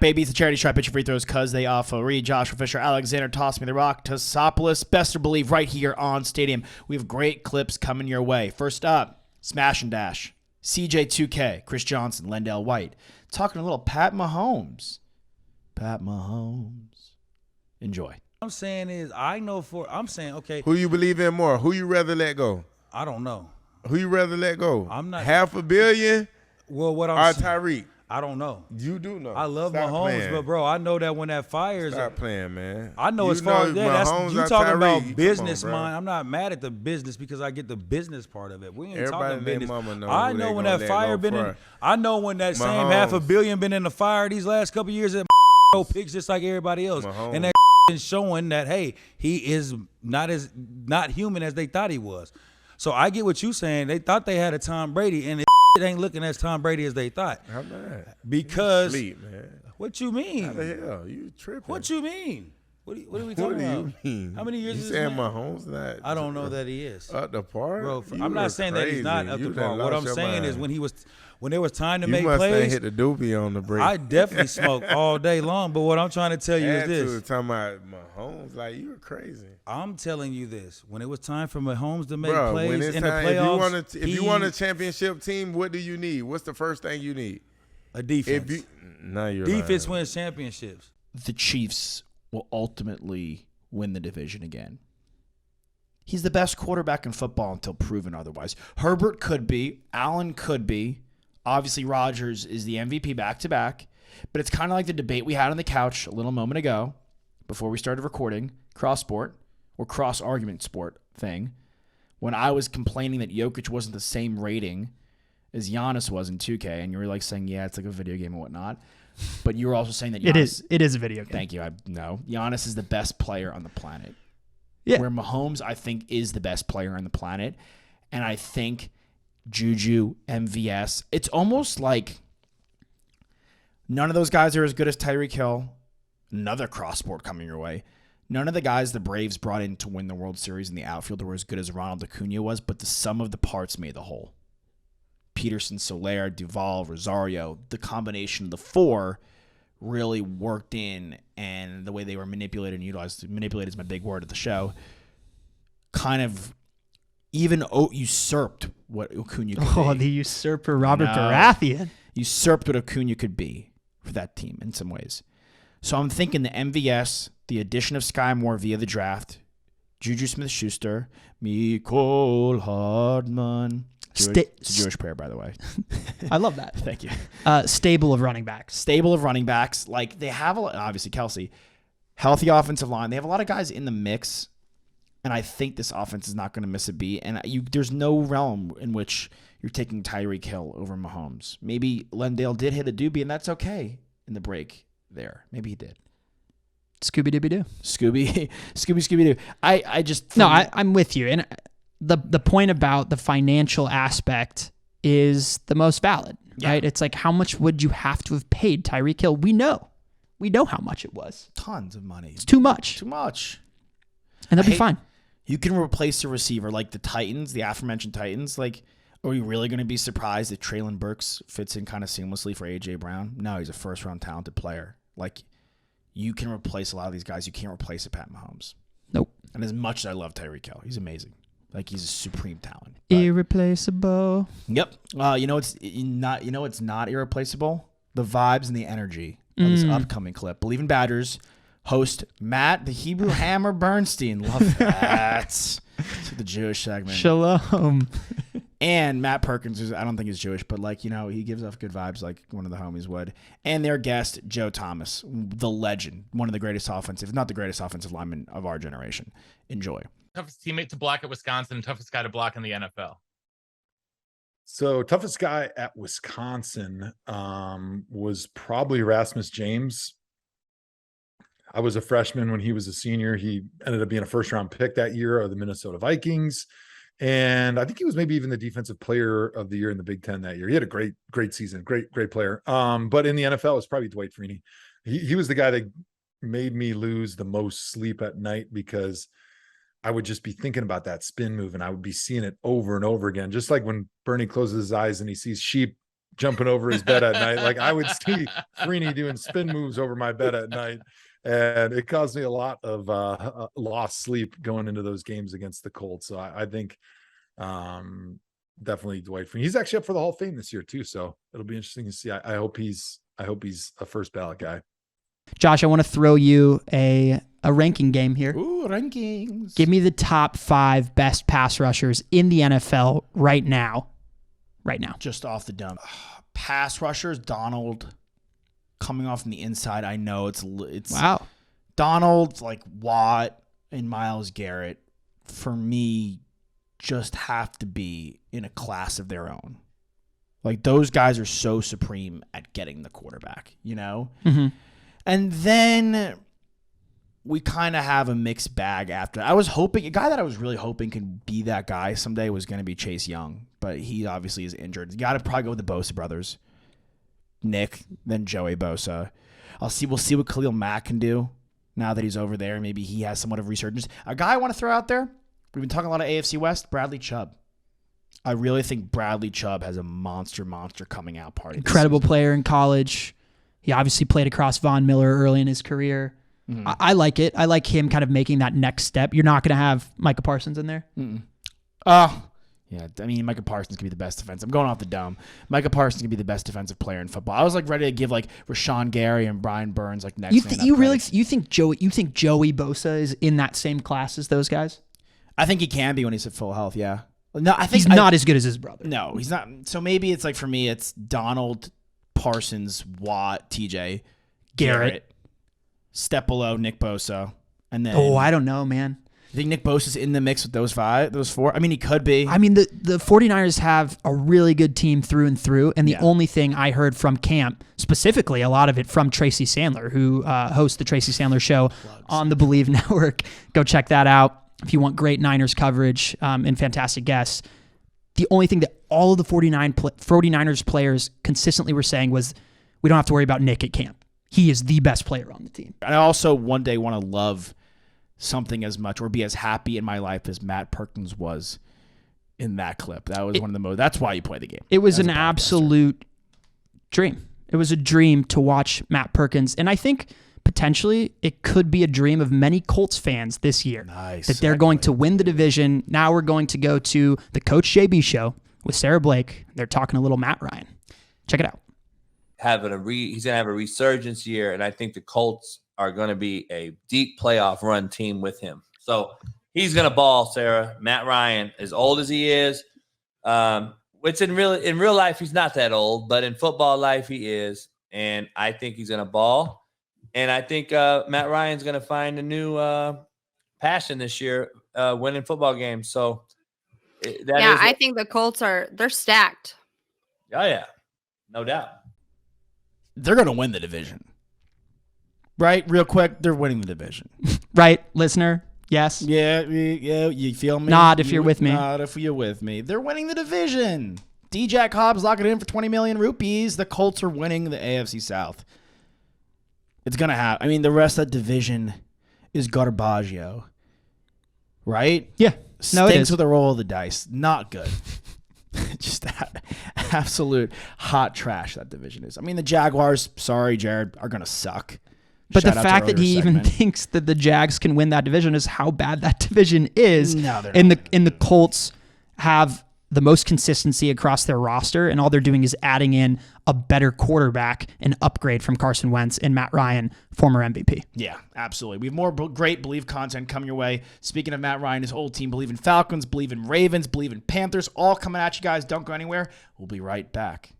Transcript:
baby. It's a charity stripe. Pitch your free throws because they offer. Reed, Joshua Fisher, Alexander, Toss Me the Rock, Tosopoulos. Best to Bleav right here on Stadium. We have great clips coming your way. First up, Smash and Dash. CJ2K, Chris Johnson, Lendell White. Talking a little Pat Mahomes. Pat Mahomes. Enjoy. I'm saying is, I'm saying, okay. Who you believe in more? Who you rather let go? I don't know. Who you rather let go? I'm not. $500 million Well, what or I'm saying, Tyreek? I don't know. You do know. I love Stop Mahomes, playing. but bro, I know that when that fires, Stop playing, man. I know You as far know as that, Mahomes that's you or talking Tyreek. about Come business on, bro. mind. I'm not mad at the business because I get the business part of it. We ain't Everybody talking and their business. mama know I who know they when gonna that let fire go been in. for. I know when that same Mahomes. $500 million been in the fire these last couple years. That picks just like everybody else, Mahomes. and that is showing that hey, he is not human as they thought he was. So I get what you saying. They thought they had a Tom Brady, and it ain't looking as Tom Brady as they thought. How bad? Because You sleep, man. what you mean? How the hell? You tripping? What you mean? What are we What talking do about? you mean? How many years You is saying this man? Mahomes not? I don't know that he is. Up the par? Bro, You I'm are not saying that he's not crazy. up You to done par. What lost I'm your saying is mind. when there was time to You make must have plays, hit the doobie on the break. I definitely smoke all day long. But what I'm trying to tell you is this. Talking about Mahomes, like you were crazy. I'm telling you this. When it was time for Mahomes to make Bro, plays when it's in time, the playoffs, if you want a championship team, what do you need? What's the first thing you need? a defense. You're Defense lying. wins championships. The Chiefs will ultimately win the division again. He's the best quarterback in football until proven otherwise. Herbert could be. Allen could be. Obviously, Rodgers is the MVP back-to-back. But it's kind of like the debate we had on the couch a little moment ago before we started recording, cross-sport or cross-argument sport thing, when I was complaining that Jokic wasn't the same rating as Giannis was in 2K, and you were like saying, yeah, it's like a video game and whatnot. But you were also saying that Giannis, It is a video game. Thank you. No, Giannis is the best player on the planet. Yeah. Where Mahomes, I think, is the best player on the planet. And I think Juju, MVS, it's almost like none of those guys are as good as Tyreek Hill. Another cross-sport coming your way. None of the guys the Braves brought in to win the World Series in the outfield were as good as Ronald Acuna was, but the sum of the parts made the whole. Peterson, Soler, Duvall, Rosario, the combination of the four really worked in, and the way they were manipulated and utilized, manipulated is my big word of the show, kind of even usurped what Acuna could be. Oh, the usurper Robert Baratheon. Usurped what Acuna could be for that team in some ways. So I'm thinking the MVS, the addition of Sky Moore via the draft, Juju Smith-Schuster, Mecole Hardman. It's a Jewish prayer, by the way. I love that. Thank you. Stable of running backs. Stable of running backs. Like, they have, obviously, Kelsey, healthy offensive line. They have a lot of guys in the mix, and I think this offense is not going to miss a beat. And there's no realm in which you're taking Tyreek Hill over Mahomes. Maybe Lendale did hit a doobie, and that's okay in the break there. Maybe he did. Scooby-Dooby-Doo. Scooby-Doo. I just... No, I'm with you. And the point about the financial aspect is the most valid, right? It's like, how much would you have to have paid Tyreek Hill? We know how much it was. Tons of money. It's too much. Too much. And they'll be fine. You can replace a receiver like the Titans, the aforementioned Titans. Like, are we really going to be surprised if Traylon Burks fits in kind of seamlessly for A.J. Brown? No, he's a first-round talented player. Like, you can replace a lot of these guys. You can't replace a Pat Mahomes. Nope. And as much as I love Tyreek Hill, he's amazing. Like, he's a supreme talent. Irreplaceable. Yep. It's not irreplaceable? The vibes and the energy of this upcoming clip. Bleav in Badgers host Matt, the Hebrew Hammer Bernstein. Love that. It's like the Jewish segment. Shalom. And Matt Perkins, who's, I don't think he's Jewish, but he gives off good vibes like one of the homies would. And their guest, Joe Thomas, the legend, one of the greatest offensive, not the greatest offensive lineman of our generation. Enjoy. Toughest teammate to block at Wisconsin, toughest guy to block in the NFL. So toughest guy at Wisconsin was probably Rasmus James. I was a freshman when he was a senior. He ended up being a first-round pick that year of the Minnesota Vikings. And I think he was maybe even the defensive player of the year in the Big Ten that year. He had a great season, great player. But in the NFL, it was probably Dwight Freeney. He was the guy that made me lose the most sleep at night because I would just be thinking about that spin move and I would be seeing it over and over again. Just like when Bernie closes his eyes and he sees sheep jumping over his bed at night. Like I would see Freeney doing spin moves over my bed at night. And it caused me a lot of lost sleep going into those games against the Colts. So I think definitely Dwight Freeney. He's actually up for the Hall of Fame this year too. So it'll be interesting to see. I hope he's a first ballot guy. Josh, I want to throw you a ranking game here. Ooh, rankings. Give me the top 5 best pass rushers in the NFL right now. Right now. Just off the dome. Pass rushers, Donald coming off from the inside. I know it's wow. Donald, like Watt and Myles Garrett, for me, just have to be in a class of their own. Like those guys are so supreme at getting the quarterback, you know? Mm-hmm. And then we kind of have a mixed bag after. I was hoping, a guy that I was really hoping could be that guy someday was going to be Chase Young, but he obviously is injured. You got to probably go with the Bosa brothers. Nick, then Joey Bosa. We'll see what Khalil Mack can do now that he's over there. Maybe he has somewhat of resurgence. A guy I want to throw out there, we've been talking a lot of AFC West, Bradley Chubb. I really think Bradley Chubb has a monster coming out party. Incredible player in college. He obviously played across Von Miller early in his career. Mm-hmm. I like it. I like him kind of making that next step. You're not going to have Micah Parsons in there? Yeah, I mean, Micah Parsons could be the best defense. I'm going off the dome. Micah Parsons could be the best defensive player in football. I was like ready to give like Rashawn Gary and Brian Burns like next. You think Joey Bosa is in that same class as those guys? I think he can be when he's at full health. Yeah. No, I think he's not as good as his brother. No, he's not. So maybe it's like for me, it's Donald, Parsons, Watt, TJ, Garrett, step below Nick Bosa, and then. Oh, I don't know, man. You think Nick Bosa's in the mix with those 4? I mean, he could be. I mean, the 49ers have a really good team through and through, and the only thing I heard from camp, specifically a lot of it from Tracy Sandler, who hosts the Tracy Sandler Show on the Bleav Network. Go check that out if you want great Niners coverage and fantastic guests. The only thing that all of the 49ers players consistently were saying was, we don't have to worry about Nick at camp. He is the best player on the team. I also one day want to love something as much or be as happy in my life as Matt Perkins was in that clip. That was one of the most. That's why you play the game. It was an absolute dream. It was a dream to watch Matt Perkins, and I think potentially it could be a dream of many Colts fans this year. Nice. That they're going to win the division. Now we're going to go to the Coach JB show with Sarah Blake. They're talking a little Matt Ryan. Check it out. He's going to have a resurgence year, and I think the Colts are going to be a deep playoff run team with him. So he's going to ball, Sarah. Matt Ryan, as old as he is, which in real life he's not that old, but in football life he is, and I think he's going to ball. And I think Matt Ryan's going to find a new passion this year, winning football games. So I think the Colts they're stacked. Oh yeah, no doubt. They're going to win the division. Right? Real quick, they're winning the division. Right, listener? Yes? Yeah, you feel me? Nod if you're with me. Nod if you're with me. They're winning the division. D-Jack Hobbs locking it in for 20 million rupees. The Colts are winning the AFC South. It's going to happen. I mean, the rest of that division is garbaggio. Right? Yeah. No, it is. Stinks with a roll of the dice. Not good. Just absolute hot trash that division is. I mean, the Jaguars, sorry, Jared, are going to suck. But the fact that he even thinks that the Jags can win that division is how bad that division is. No, they're not. And the Colts have the most consistency across their roster, and all they're doing is adding in a better quarterback, an upgrade from Carson Wentz and Matt Ryan, former MVP. Yeah, absolutely. We have more great Bleav content coming your way. Speaking of Matt Ryan, his old team, Bleav in Falcons, Bleav in Ravens, Bleav in Panthers, all coming at you guys. Don't go anywhere. We'll be right back.